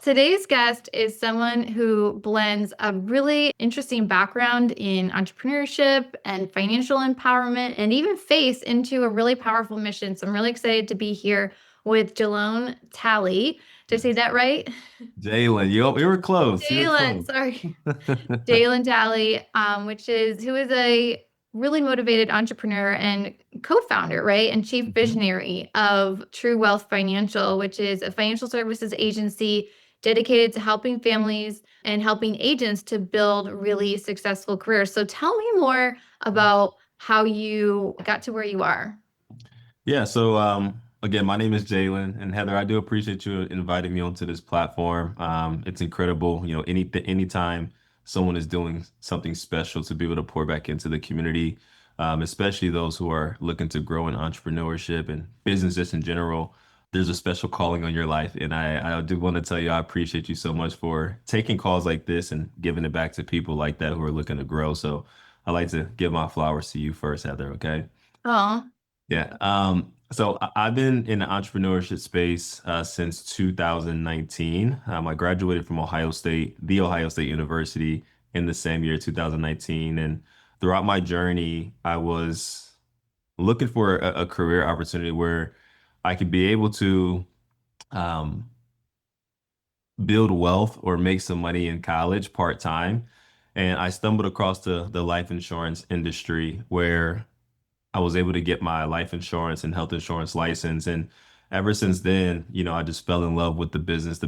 Today's guest is someone who blends a really interesting background in entrepreneurship and financial empowerment and even faith into a really powerful mission. So I'm really excited to be here with Jalon Talley. Did I say Yes. that right? Jalen, you were close. You were Jalen, close. sorry. Jalen Talley, who is a really motivated entrepreneur and co-founder, right? And chief Mhm. visionary of True Wealth Financial, which is a financial services agency dedicated to helping families and helping agents to build really successful careers. So tell me more about how you got to where you are. Yeah, so again, my name is Jalen, and Heather, I do appreciate you inviting me onto this platform. It's incredible, anytime someone is doing something special to be able to pour back into the community, especially those who are looking to grow in entrepreneurship and business just in general. There's a special calling on your life, and I do want to tell you I appreciate you so much for taking calls like this and giving it back to people like that who are looking to grow. So I'd like to give my flowers to you first, Heather, okay? Oh, Yeah. I've been in the entrepreneurship space since 2019. I graduated from the Ohio State University in the same year, 2019. And throughout my journey, I was looking for a career opportunity where I could be able to um, build wealth or make some money in college part time. And I stumbled across the life insurance industry where I was able to get my life insurance and health insurance license. And ever since then, I just fell in love with the business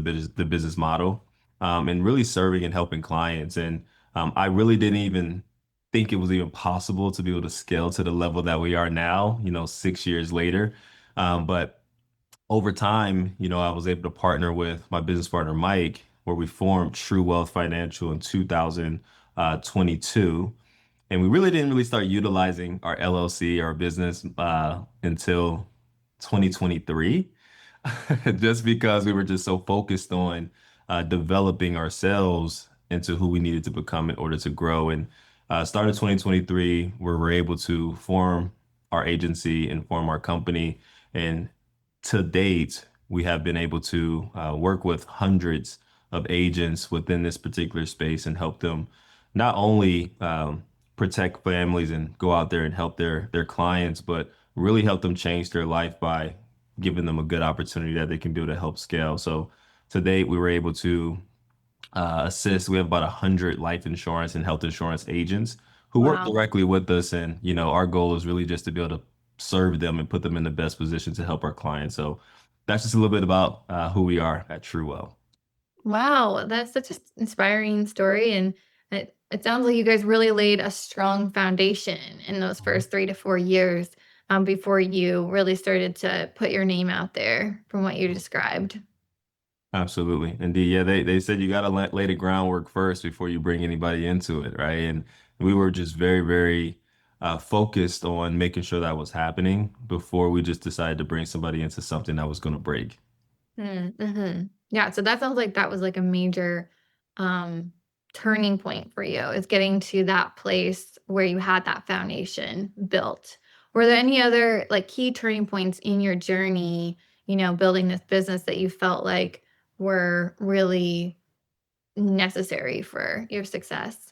model, and really serving and helping clients. And I really didn't even think it was even possible to be able to scale to the level that we are now, 6 years later. But over time, I was able to partner with my business partner, Mike, where we formed True Wealth Financial in 2022. And we didn't really start utilizing our LLC, our business, until 2023, just because we were just so focused on developing ourselves into who we needed to become in order to grow. And started 2023, where we're able to form our agency and form our company. And to date, we have been able to work with hundreds of agents within this particular space and help them not only protect families and go out there and help their clients, but really help them change their life by giving them a good opportunity that they can do to help scale. So to date, we were able to assist. We have about 100 life insurance and health insurance agents who work wow. directly with us. And, our goal is really just to be able to serve them and put them in the best position to help our clients. So that's just a little bit about who we are at TrueWell. Wow, that's such an inspiring story. And it sounds like you guys really laid a strong foundation in those first 3 to 4 years before you really started to put your name out there from what you described. Absolutely. Indeed. Yeah, they said you got to lay the groundwork first before you bring anybody into it, right? And we were just very, very focused on making sure that was happening before we just decided to bring somebody into something that was going to break. Mm-hmm. Yeah, so that sounds like that was like a major um, turning point for you, is getting to that place where you had that foundation built. Were there any other like key turning points in your journey, building this business that you felt like were really necessary for your success?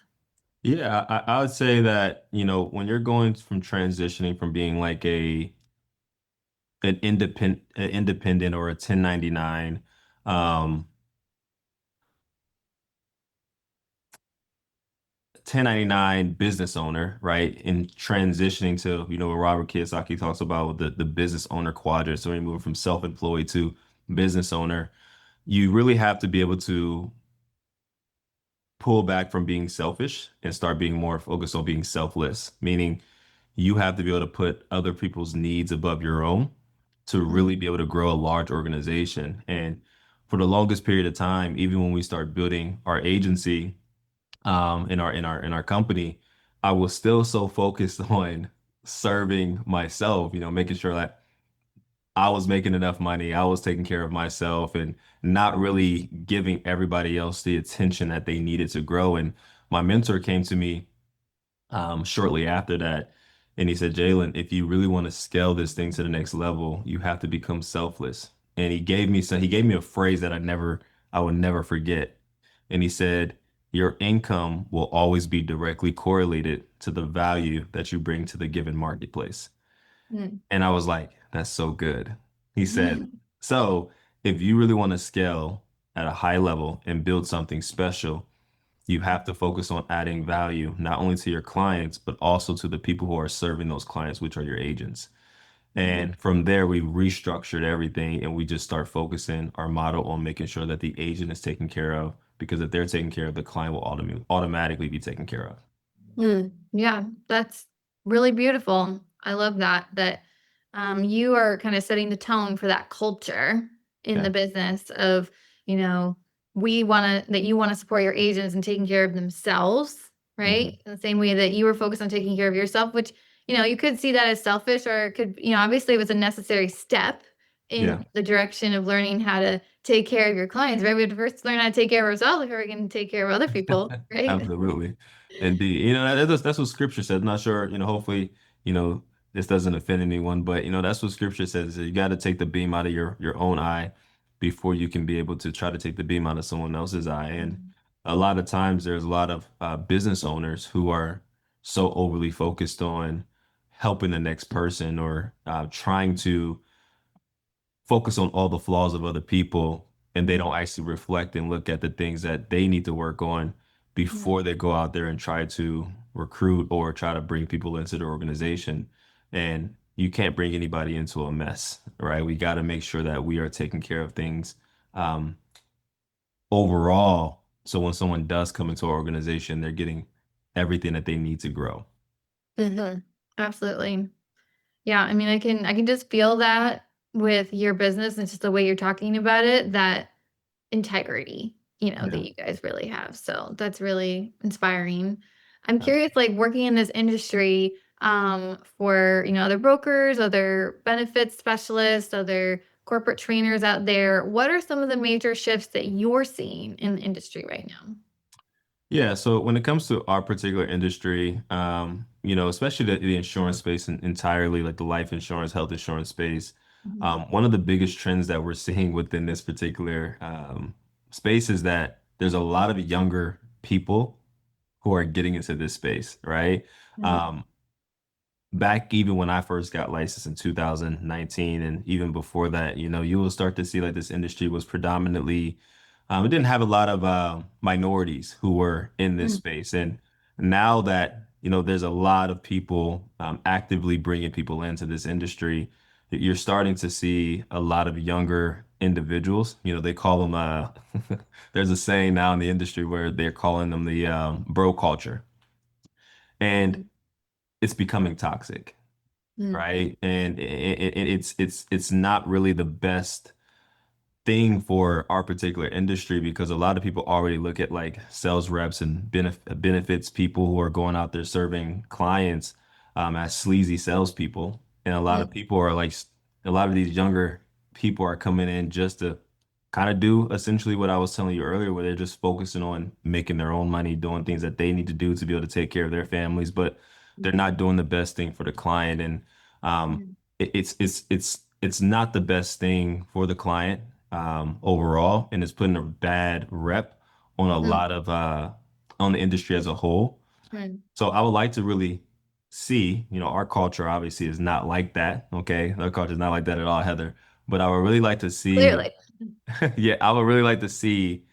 Yeah, I would say that, when you're going from transitioning from being like an independent or a 1099, um, 1099 business owner, right? And transitioning to, what Robert Kiyosaki talks about with the business owner quadrant. So when you move from self-employed to business owner, you really have to be able to pull back from being selfish and start being more focused on being selfless, meaning you have to be able to put other people's needs above your own to really Mhm. be able to grow a large organization. And for the longest period of time, even when we start building our agency, in our company, I was still so focused on serving myself, making sure that I was making enough money, I was taking care of myself, and not really giving everybody else the attention that they needed to grow. And my mentor came to me shortly after that, and he said, Jalen, if you really want to scale this thing to the next level, you have to become selfless. And he gave me a phrase that I will never forget. And he said, your income will always be directly correlated to the value that you bring to the given marketplace. Mm. And I was like, that's so good. He said, Mhm. so if you really want to scale at a high level and build something special, you have to focus on adding value, not only to your clients, but also to the people who are serving those clients, which are your agents. Mhm. And from there, we restructured everything and we just start focusing our model on making sure that the agent is taken care of. Because if they're taken care of, the client will automatically be taken care of. Mm, yeah, that's really beautiful. I love that you are kind of setting the tone for that culture in Yeah. the business of, you know, we want to that you want to support your agents and taking care of themselves, right? Mhm. In the same way that you were focused on taking care of yourself, which, you could see that as selfish or it could, obviously it was a necessary step Yeah. in the direction of learning how to take care of your clients, right? We have to first learn how to take care of ourselves before we can take care of other people, right? Absolutely. Indeed. That's what scripture says. I'm not sure, hopefully, you know, this doesn't offend anyone, but that's what scripture says. You got to take the beam out of your own eye before you can be able to try to take the beam out of someone else's eye. And Mhm. a lot of times there's a lot of business owners who are so overly focused on helping the next person or trying to focus on all the flaws of other people and they Mhm. don't actually reflect and look at the things that they need to work on Mhm. before they go out there and try to recruit or try to bring people into the organization. And you can't bring anybody into a mess, right? We got to make sure that we are taking care of things um, overall. So when someone does come into our organization, they're getting everything that they need to grow. Mhm. Absolutely. Yeah, I mean, I can just feel that with your business and just the way you're talking about it, that integrity, that Yeah. you guys really have. So that's really inspiring. I'm Ab- curious, like working in this industry, for, other brokers, other benefits specialists, other corporate trainers out there, what are some of the major shifts that you're seeing in the industry right now? Yeah, so when it comes to our particular industry, especially the insurance space entirely, like the life insurance, health insurance space, Mhm. one of the biggest trends that we're seeing within this particular space is that there's a lot of younger people who are getting into this space, right? Mhm. Um, Back even when I first got licensed in 2019 and even before that, you will start to see like this industry was predominantly it didn't have a lot of minorities who were in this Mhm. space. And now that, there's a lot of people actively bringing people into this industry, you're starting to see a lot of younger individuals. They call them there's a saying now in the industry where they're calling them the bro culture. And Mhm. it's becoming toxic, Mhm. right? And it's not really the best thing for our particular industry because a lot of people already look at like sales reps and benefits people who are going out there serving clients as sleazy salespeople, and a lot of Mhm. people are like a lot of these younger people are coming in just to kind of do essentially what I was telling you earlier, where they're just focusing on making their own money, doing things that they need to do to be able to take care of their families, but they're Mhm. not doing the best thing for the client, and um, Mhm. it's not the best thing for the client overall, and it's putting a bad rep on a Mhm. lot of on the industry as a whole. Mhm. So I would like to really see, our culture obviously is not like that. Okay, our culture is not like that at all, Heather. But I would really like to see, Clearly. yeah, I would really like to see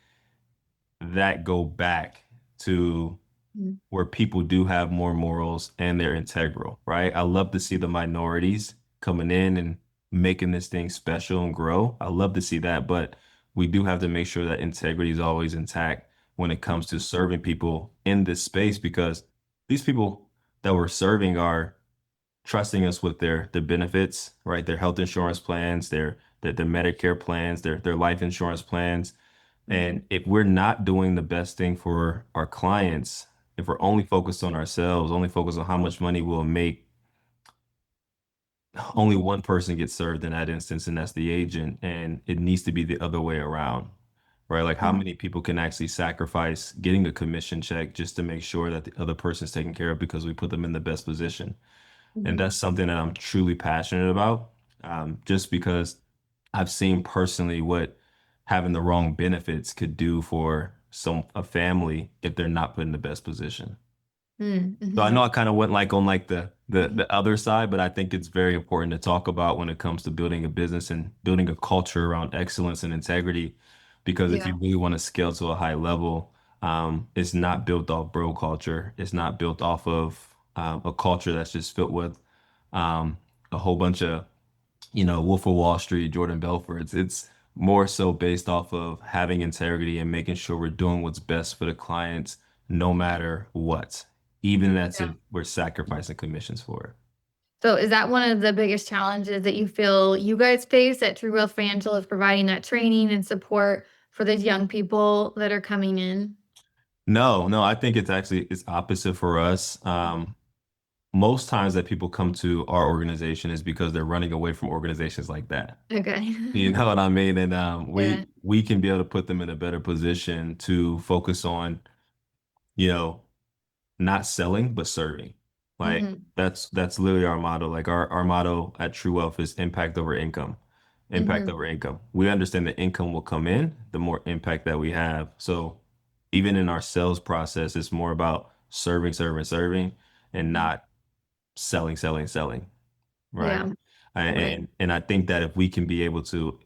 that go back to Mhm. where people do have more morals and they're integral, right? I love to see the minorities coming in and making this thing special and grow. I love to see that, but we do have to make sure that integrity is always intact when it comes to serving people in this space because these people that we're serving are trusting us with their benefits, right? Their health insurance plans, their Medicare plans, their life insurance plans. Mhm. And if we're not doing the best thing for our clients, if we're only focused on ourselves, only focused on how much money we'll make, only Mhm. one person gets served in that instance, and that's the agent. And it needs to be the other way around, right? Like how Mhm. many people can actually sacrifice getting a commission check just to make sure that the other person's taken care of because we put them in the best position? And Mhm. that's something that I'm truly passionate about, just because I've seen personally what having the wrong benefits could do for a family if they're not put in the best position. Mm, So I know mhm. I kind of went like on like Mhm. the other side, but I think it's very important to talk about when it comes to building a business and building a culture around excellence and integrity. Because if Yeah. you really want to scale to a high level, it's not built off bro culture. It's not built off of a culture that's just filled with um, a whole bunch of Wolf of Wall Street, Jordan Belfort's. It's more so based off of having integrity and making sure we're doing what's best for the clients, no matter what, even that's if Yeah. we're sacrificing commissions for it. So is that one of the biggest challenges that you feel you guys face at True Wealth Financial is providing that training and support for those young people that are coming in? No, no, I think it's opposite for us. Most times that people come to our organization is because they're running away from organizations like that. Okay. You know what I mean? And Yeah. we can be able to put them in a better position to focus on, you know, not selling but serving. Like Mhm. that's literally our motto. Like our motto at True Wealth is impact over income. Impact Mhm. over income. We understand that income will come in the more impact that we have. So even in our sales process, it's more about serving, serving, serving, and Mhm. not selling, selling, selling. Right. Yeah. Right. And I think that if we can be able to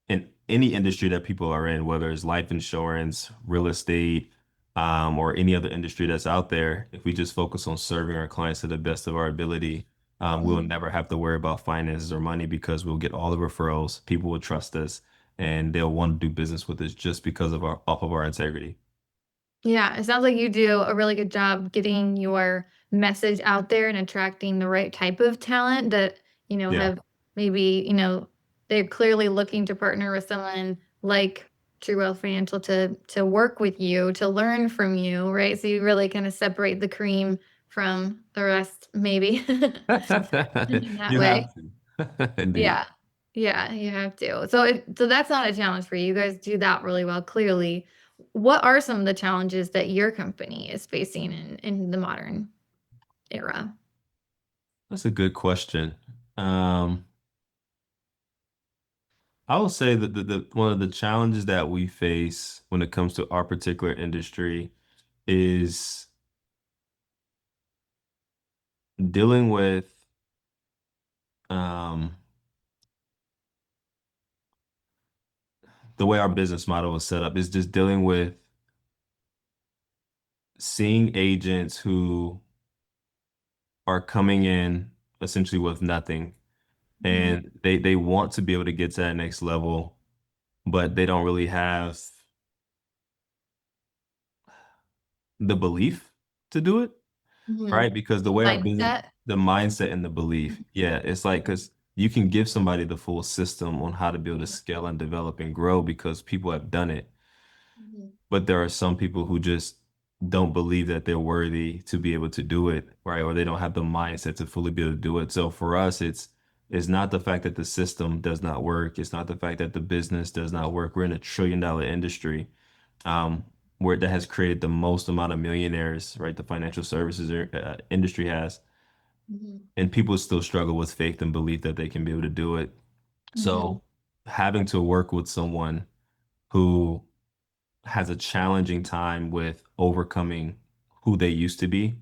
in any industry that people are in, whether it's life insurance, real estate, or any other industry that's out there, if we just focus on serving our clients to the best of our ability, we'll Mhm. never have to worry about finances or money because we'll get all the referrals. People will trust us and they'll want to do business with us just because of our off of our integrity. Yeah, it sounds like you do a really good job getting your message out there and attracting the right type of talent that, Yeah. have maybe, they're clearly looking to partner with someone like True Wealth Financial to work with you, to learn from you, right? So you really kind of separate the cream from the rest, maybe in that You way. have to. Indeed. Yeah. Yeah, you have to. So that's not a challenge for you. You guys do that really well, clearly. What are some of the challenges that your company is facing in the modern era? That's a good question. Um, I would say that the one of the challenges that we face when it comes to our particular industry is dealing with um, the way our business model is set up is just dealing with seeing agents who are coming in essentially with nothing Mhm, and they want to be able to get to that next level, but they don't really have the belief to do it. mhm. Right? Because the way our business, Mindset. the mindset and the belief, yeah, it's like because you can give somebody the full system on how to be able to scale and develop and grow because people have done it. Mhm, But there are some people who just don't believe that they're worthy to be able to do it, right? Or they don't have the mindset to fully be able to do it. So for us, it's not the fact that the system does not work. It's not the fact that the business does not work. We're in $1 trillion industry, um, where that has created the most amount of millionaires, right? The financial services industry has, mhm, and people still struggle with faith and belief that they can be able to do it. mhm, So having to work with someone who has a challenging time with overcoming who they used to be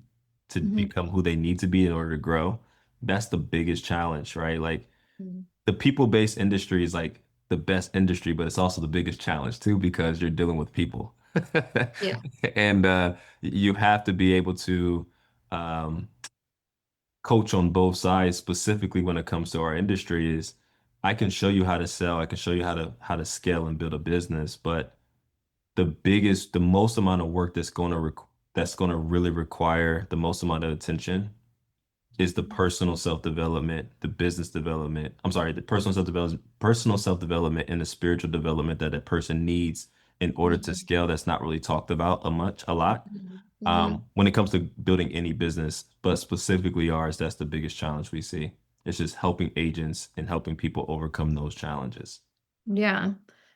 to mhm, become who they need to be in order to grow, that's the biggest challenge, right? Like mhm. the people-based industry is like the best industry, but it's also the biggest challenge too because you're dealing with people. Yeah. And you have to be able to um, coach on both sides, specifically when it comes to our industry, is I can show you how to sell, I can show you how to scale and build a business, but the most amount of work that's going to really require the most amount of attention is the Mhm, personal self-development, the business development. I'm sorry, the personal self-development and the spiritual development that person needs in order to mhm, scale. That's not really talked about a lot. mhm, mhm. When it comes to building any business, but specifically ours, that's the biggest challenge we see. It's just helping agents and helping people overcome those challenges. Yeah.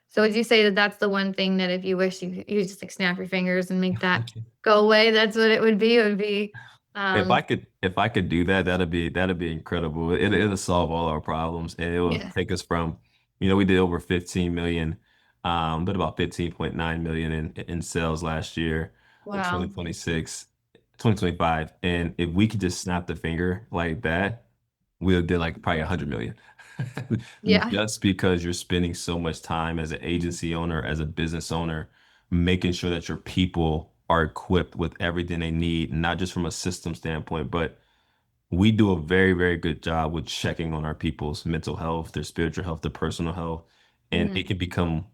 So would you say that that's the one thing that if you wish you just like snap your fingers and make that go away, that's what it would be? It would be, um, If I could do that, that'd be incredible. It'll solve all our problems and it will yeah. take us from, we did over 15 million but about 15.9 million in sales last year in Wow. 2026, 2025. And if we could just snap the finger like that, we'll did like probably 100 million. Yeah. Just because you're spending so much time as an agency owner, as a business owner, making sure that your people are equipped with everything they need, not just from a system standpoint, but we do a very, very good job with checking on our people's mental health, their spiritual health, their personal health, and it Hmm. can become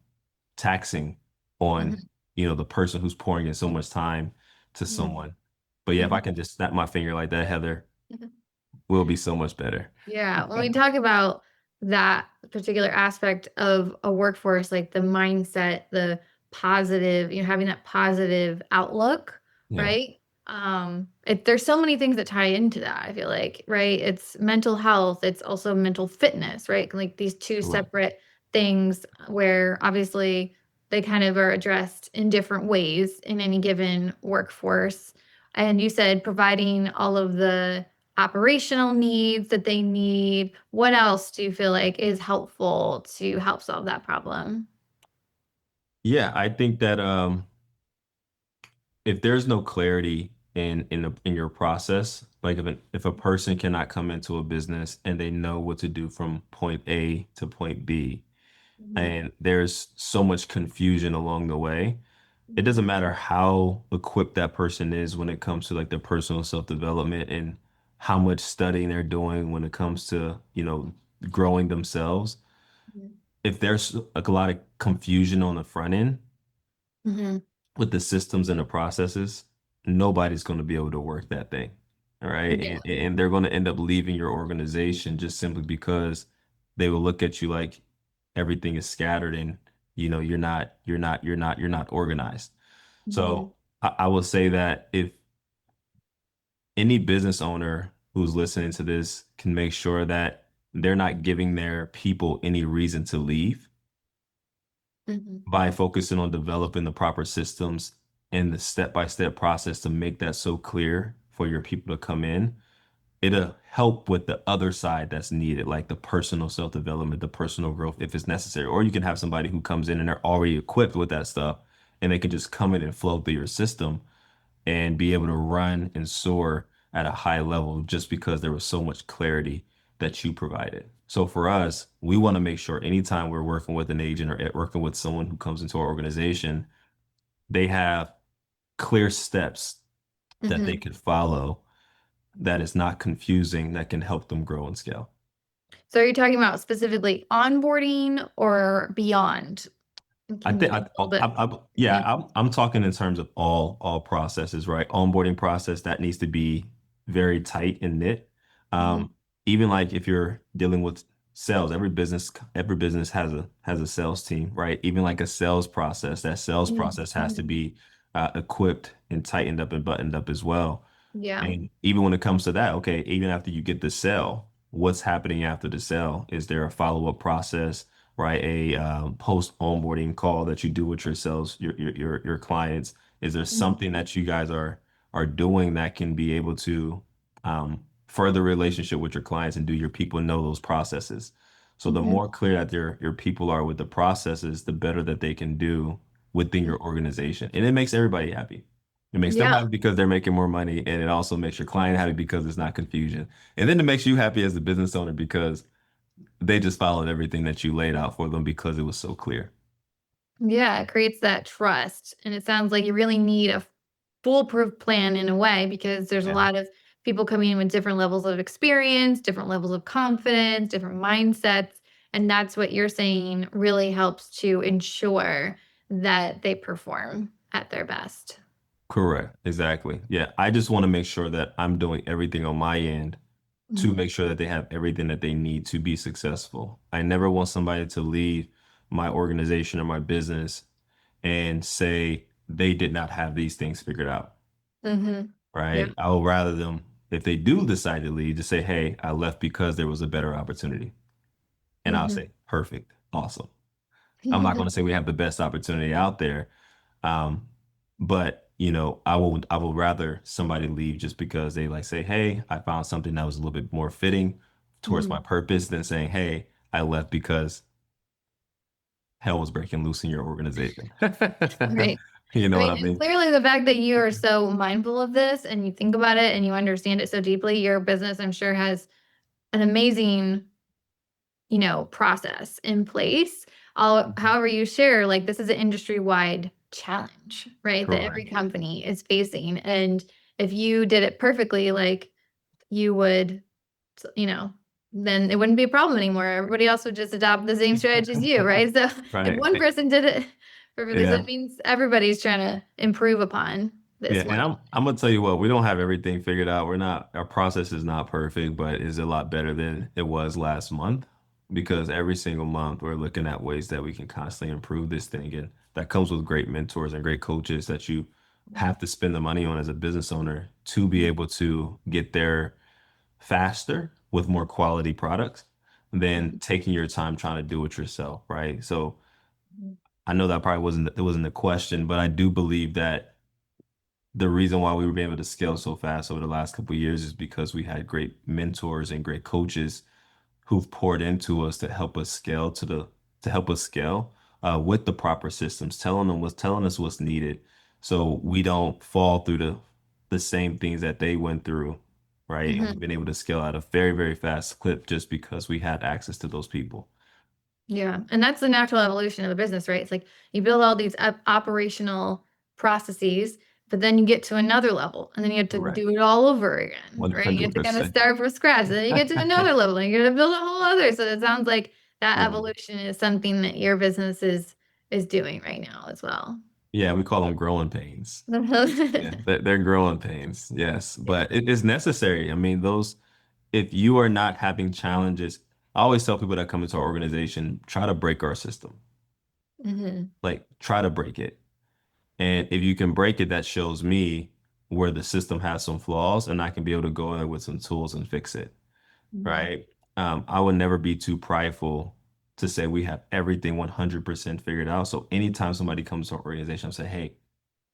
taxing on, Hmm. the person who's pouring in so much time to someone. But yeah, if I Hmm. can just snap my finger like that, Heather, we'll be so much better. Yeah, when we talk about that particular aspect of a workforce, like the mindset, the positive, having that positive outlook, Yeah, right? There's so many things that tie into that, I feel like, right? It's mental health, it's also mental fitness, right? Like these two correct. separate things where obviously they kind of are addressed in different ways in any given workforce. And you said providing all of the operational needs that they need. What else do you feel like is helpful to help solve that problem? Yeah, I think that if there's no clarity in your process, like if a person cannot come into a business and they know what to do from point A to point B, Mhm, and there's so much confusion along the way, it mhm, doesn't matter how equipped that person is when it comes to like their personal self-development and how much studying they're doing when it comes to, growing themselves. mhm, If there's like a lot of confusion on the front end mhm. with the systems and the processes, nobody's going to be able to work that thing. All right. Yeah. And they're going to end up leaving your organization just simply because they will look at you like everything is scattered and you're not organized. Mhm, So I will say that if any business owner who's listening to this can make sure that they're not giving their people any reason to leave mhm, by focusing on developing the proper systems and the step-by-step process to make that so clear for your people to come in, it'll help with the other side that's needed, like the personal self-development, the personal growth, if it's necessary. Or you can have somebody who comes in and they're already equipped with that stuff and they can just come in and flow through your system and be able to run and soar at a high level just because there was so much clarity that you provided. So for us, we want to make sure anytime we're working with an agent or working with someone who comes into our organization, they have clear steps that they mhm. can follow that is not confusing, that can help them grow and scale. So are you talking about specifically onboarding or beyond? I Can you think give a little bit? yeah, Mhm, I'm talking in terms of all processes, right? Onboarding process that needs to be very tight and knit. mhm, Um, Even like if you're dealing with sales, every business has a sales team, right? Even like a sales process, that sales mhm, process has to mhm. be equipped and tightened up and buttoned up as well. Yeah. And even when it comes to that, okay, even after you get the sale, what's happening after the sale? Is there a follow-up process, right? A post onboarding call that you do with your sales, your clients? Is there Mhm, something that you guys are doing that can be able to further relationship with your clients and do your people know those processes? So the mhm, more clear that your people are with the processes, the better that they can do within mhm. your organization, and it makes everybody happy. It makes them Yeah. happy because they're making more money, and it also makes your client happy because it's not confusion. And then it makes you happy as a business owner because they just followed everything that you laid out for them because it was so clear. Yeah, it creates that trust. And it sounds like you really need a foolproof plan in a way because there's a Yeah, lot of people coming in with different levels of experience, different levels of confidence, different mindsets. And that's what you're saying really helps to ensure that they perform at their best. correct. Exactly. Yeah. I just want to make sure that I'm doing everything on my end to Mhm. make sure that they have everything that they need to be successful. I never want somebody to leave my organization or my business and say they did not have these things figured out. Mhm. Yeah. Right? I would rather them, if they do decide to leave, to say, hey, I left because there was a better opportunity. And I'll Mhm. say, perfect, awesome. I'm not going to say we have the best opportunity out there. Um, but I will rather somebody leave just because they like say, hey, I found something that was a little bit more fitting towards my Mhm. purpose than saying, hey, I left because hell was breaking loose in your organization. Right. You I know what mean, I and mean? clearly the fact that you are so mindful of this and you think about it and you understand it so deeply, your business, I'm sure, has an amazing, process in place. Mhm. However you share, like this is an industry-wide challenge, right? That every Correct. company is facing. And if you did it perfectly, like you would, you know, then it wouldn't be a problem anymore. Everybody else would just adopt the same strategy as you, right? So if Right. one person did it perfectly, so Yeah. it means everybody's trying to improve upon Yeah, this one. and I'm gonna tell you what, we don't have everything figured out. We're not, our process is not perfect, but it's a lot better than it was last month because every single month we're looking at ways that we can constantly improve this thing. And that comes with great mentors and great coaches that you have to spend the money on as a business owner to be able to get there faster with more quality products than taking your time trying to do it yourself, right? So I know that probably wasn't the question, but I do believe that the reason why we were able to scale so fast over the last couple of years is because we had great mentors and great coaches who've poured into us to help us scale with the proper systems, telling us what's needed, so we don't fall through the same things that they went through, right? And we've Mhm. been able to scale at a very, very fast clip just because we had access to those people. Yeah, and that's the natural evolution of a business, right? It's like you build all these operational processes, but then you get to another level, and then you have to Correct. do it all over again, right? You have to kind of 100%. start from scratch, and then you get to another level, and you got to build a whole other. So it sounds like that evolution is something that your business is doing right now as well. Yeah, we call them growing pains. Yeah. Yeah, they're growing pains. Yes, but it is necessary. I mean, if you are not having challenges, I always tell people that come into our organization, try to break our system. Hmm. Like, try to break it. And if you can break it, that shows me where the system has some flaws, and I can be able to go in there with some tools and fix it. Hmm. Right? I would never be too prideful to say we have everything 100% figured out. So anytime somebody comes to our organization, I say, hey,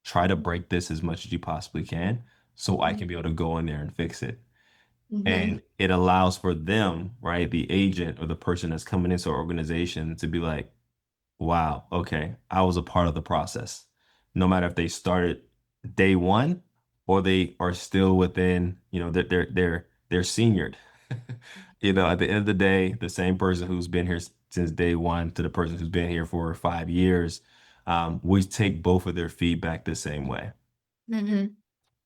try to break this as much as you possibly can so I can be able to go in there and fix it. Hmm. And it allows for them, right, the agent or the person that's coming into our organization to be like, wow, okay, I was a part of the process. No matter if they started day one or they are still within, they're seniored. At the end of the day, the same person who's been here since day one to the person who's been here for 5 years, we take both of their feedback the same way. Hmm.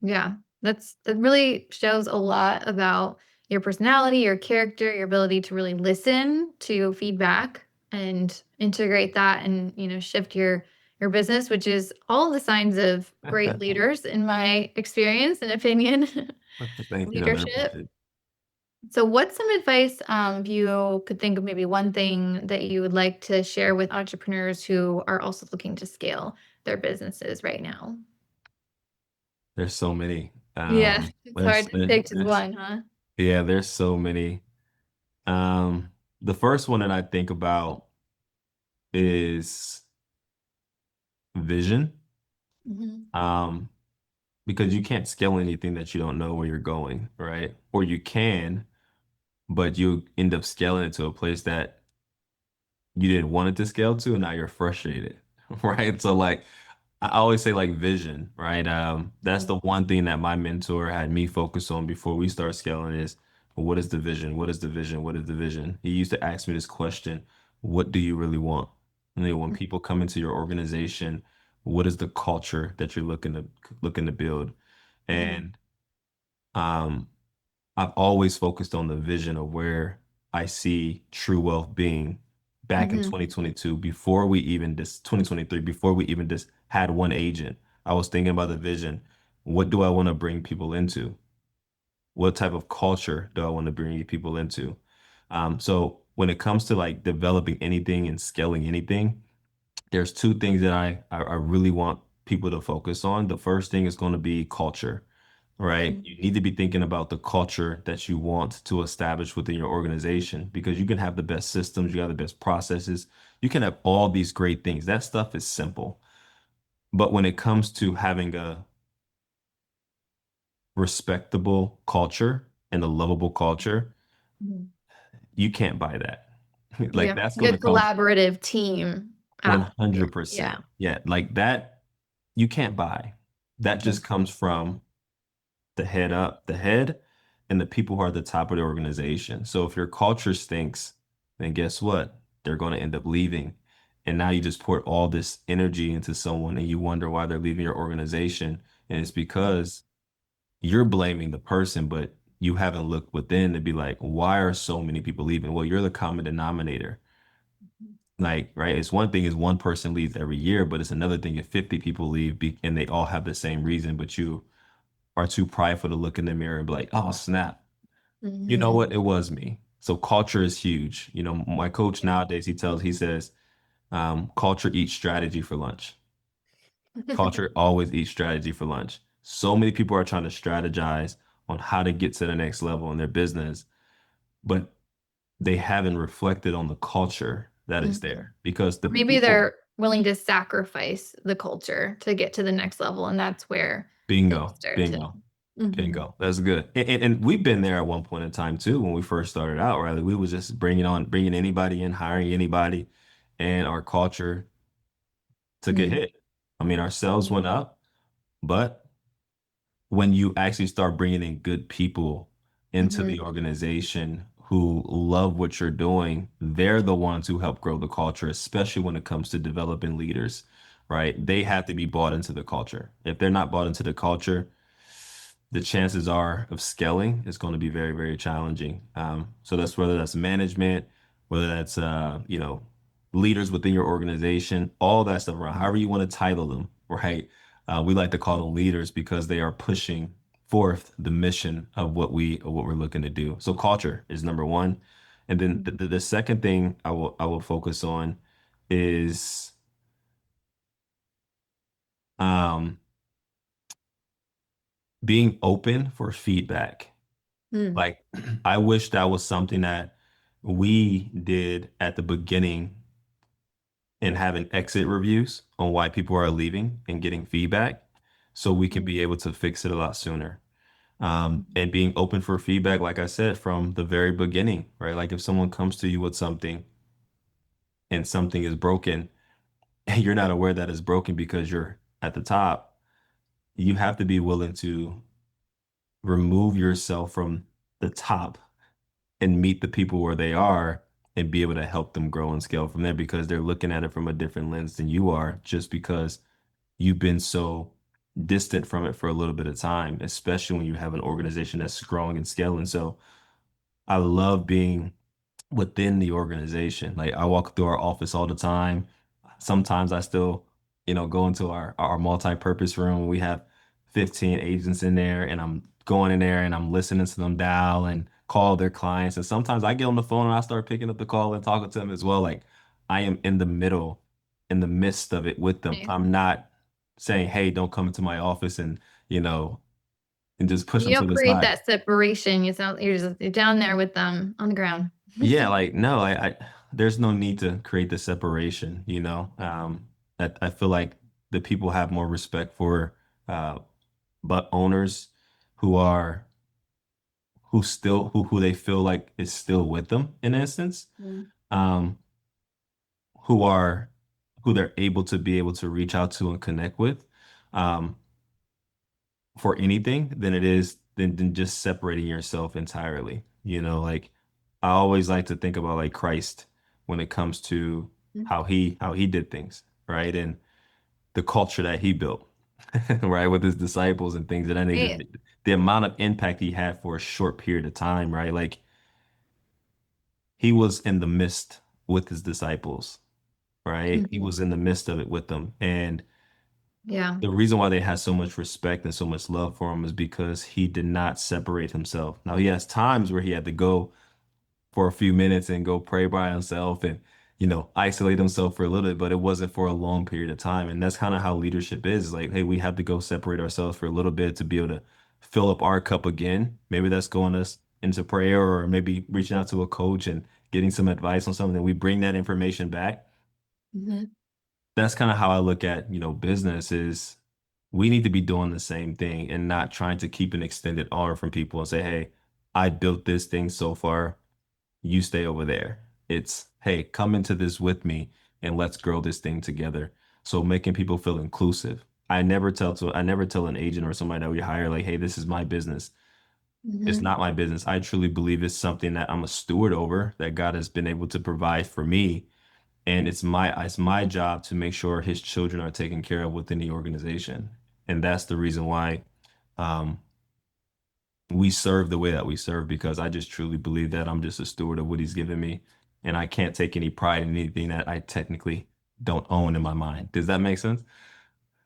Yeah, that really shows a lot about your personality, your character, your ability to really listen to feedback and integrate that and, shift your business, which is all the signs of great leaders in my experience and opinion. Thank you. I Leadership. appreciate it. So what's some advice if you could think of maybe one thing that you would like to share with entrepreneurs who are also looking to scale their businesses right now? There's so many. Yeah, it's hard to pick just There's one, huh? Yeah, there's so many. Um, the first one that I think about is vision. Mhm. Um, because you can't scale anything that you don't know where you're going, right? Or you can, but you end up scaling it to a place that you didn't want it to scale to, and now you're frustrated, right? So like I always say like vision, right? That's the one thing that my mentor had me focus on before we start scaling is what is the vision? What is the vision? What is the vision? He used to ask me this question, what do you really want? And then when people come into your organization, what is the culture that you're looking to build? Mhm. And um I've always focused on the vision of where I see true wealth being back in Mhm. 2022, before we even this 2023, before we even just had one agent. I was thinking about the vision. What do I want to bring people into? What type of culture do I want to bring people into? So when it comes to like developing anything and scaling anything, there's two things that I really want people to focus on. The first thing is going to be culture, right? Mhm. You need to be thinking about the culture that you want to establish within your organization because you can have the best systems, you have the best processes, you can have all these great things. That stuff is simple. But when it comes to having a respectable culture and a lovable culture, Mhm. you can't buy that. Like Yeah, that's going to good come. collaborative team. Atmosphere. Yeah. 100%. Yeah, like that you can't buy. That Mhm. just comes from the head up, the head and the people who are at the top of the organization. So if your culture stinks, then guess what? They're going to end up leaving. And now you just pour all this energy into someone and you wonder why they're leaving your organization. And it's because you're blaming the person, but you haven't looked within to be like, why are so many people leaving? Well, you're the common denominator. Like, right? It's one thing is one person leaves every year, but it's another thing if 50 people leave and they all have the same reason, but you are too prideful to look in the mirror and be like, oh, snap. You know Mhm. what? It was me. So culture is huge. You know, my coach nowadays, he says, culture eats strategy for lunch. Culture always eats strategy for lunch. So many people are trying to strategize on how to get to the next level in their business, but they haven't reflected on the culture that is Mhm. there because the Maybe people, they're willing to sacrifice the culture to get to the next level, and that's where things bingo, start to bingo, Mhm. bingo. That's good. And we've been there at one point in time too when we first started out, right? Like we was just bringing anybody in, hiring anybody, and our culture took a Mhm. hit. I mean, our sales went up, but when you actually start bringing in good people into Mhm. the organization who love what you're doing, they're the ones who help grow the culture, especially when it comes to developing leaders, right? They have to be bought into the culture. If they're not bought into the culture, the chances are of scaling is going to be very, very challenging. So that's whether that's management, whether that's leaders within your organization, all that stuff around, however you want to title them, right? We like to call them leaders because they are pushing forth the mission of what we're looking to do. So culture is number one. And then the second thing I will focus on is um being open for feedback. Mm. Like, I wish that was something that we did at the beginning and having exit reviews on why people are leaving and getting feedback so we can be able to fix it a lot sooner. And being open for feedback, like I said, from the very beginning, right? Like if someone comes to you with something and something is broken and you're not aware that it's broken because you're at the top, you have to be willing to remove yourself from the top and meet the people where they are and be able to help them grow and scale from there because they're looking at it from a different lens than you are just because you've been so distant from it for a little bit of time, especially when you have an organization that's growing and scaling. So I love being within the organization. Like I walk through our office all the time. Sometimes I still, go into our multi-purpose room. We have 15 agents in there and I'm going in there and I'm listening to them dial and call their clients. And sometimes I get on the phone and I start picking up the call and talking to them as well. Like I am in the middle, in the midst of it with them. Nice. I'm not saying, hey, don't come into my office you know, and just push them You to don't the create side. that separation. You're down there with them on the ground. Yeah, like no, there's no need to create the separation, you know. I feel like the people have more respect for but owners who are who they feel like is still with them in instance, Mm. um, who are who they're able to reach out to and connect with. Um, for anything than it is than just separating yourself entirely. You know, like I always like to think about like Christ when it comes to how he did things, right? And the culture that he built, right, with his disciples and things of that nature. Right. The amount of impact he had for a short period of time, right? Like he was in the midst with his disciples, right? He Mhm. was in the midst of it with them. And Yeah. the reason why they had so much respect and so much love for him is because he did not separate himself. Now, he has times where he had to go for a few minutes and go pray by himself and, isolate himself for a little bit, but it wasn't for a long period of time. And that's kind of how leadership is. Like, hey, we have to go separate ourselves for a little bit to be able to fill up our cup again. Maybe that's going us into prayer or maybe reaching out to a coach and getting some advice on something. We bring that information back. Mhm. That's kind of how I look at, business is we need to be doing the same thing and not trying to keep an extended arm from people and say, hey, I built this thing so far, you stay over there. It's, hey, come into this with me and let's grow this thing together. So making people feel inclusive. I never tell an agent or somebody that we hire like, hey, this is my business. It's Mhm. not my business. I truly believe it's something that I'm a steward over, that God has been able to provide for me. And it's my job to make sure his children are taken care of within the organization. And that's the reason why um, we serve the way that we serve, because I just truly believe that I'm just a steward of what he's given me. And I can't take any pride in anything that I technically don't own in my mind. Does that make sense?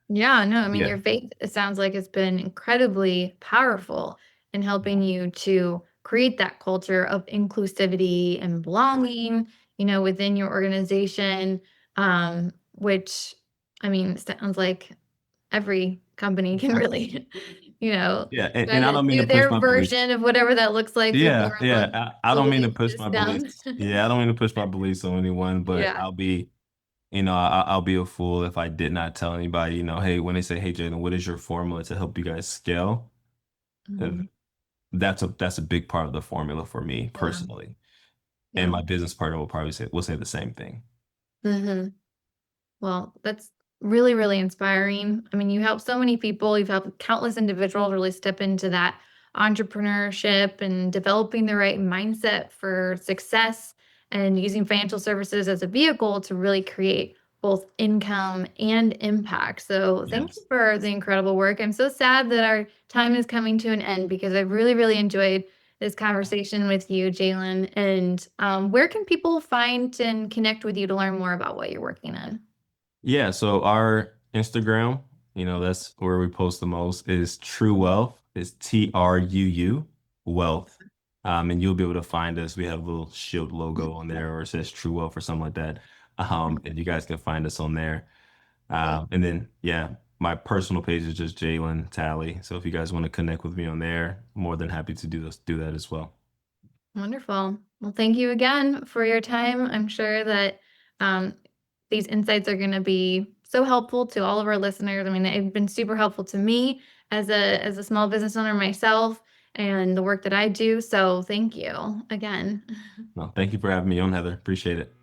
Yeah, no, I mean, Yeah. your faith, it sounds like it's been incredibly powerful in helping you to create that culture of inclusivity and belonging, within your organization, which, I mean, sounds like every company can really, Yeah. And kind I of don't mean to do push their my beliefs. version of whatever that looks like Yeah, before yeah. the I don't mean to belief push my system. beliefs. Yeah, I don't mean to push my beliefs on anyone, but Yeah. I'll be a fool if I did not tell anybody, hey, when they say, hey, Jalen, what is your formula to help you guys scale? Uh, Mhm. that's a big part of the formula for me Yeah. personally. And Yeah. my business partner will say the same thing. Hmm. Well, that's really, really inspiring. I mean, you help so many people. You've helped countless individuals really step into that entrepreneurship and developing the right mindset for success and using financial services as a vehicle to really create both income and impact. So, thank you Yes. for the incredible work. I'm so sad that our time is coming to an end because I really, really enjoyed this conversation with you, Jalen. And where can people find and connect with you to learn more about what you're working on? Yeah, so our Instagram, that's where we post the most, is True Wealth. It's TRUU Wealth. And you'll be able to find us. We have a little shield logo on there, or it says True Wealth or something like that. And you guys can find us on there. And then, yeah, my personal page is just Jalen Talley. So if you guys want to connect with me on there, more than happy to do that as well. Wonderful. Well, thank you again for your time. I'm sure that um, these insights are going to be so helpful to all of our listeners. I mean, they've been super helpful to me as a small business owner myself and the work that I do. So thank you again. No, thank you for having me on, Heather. Appreciate it.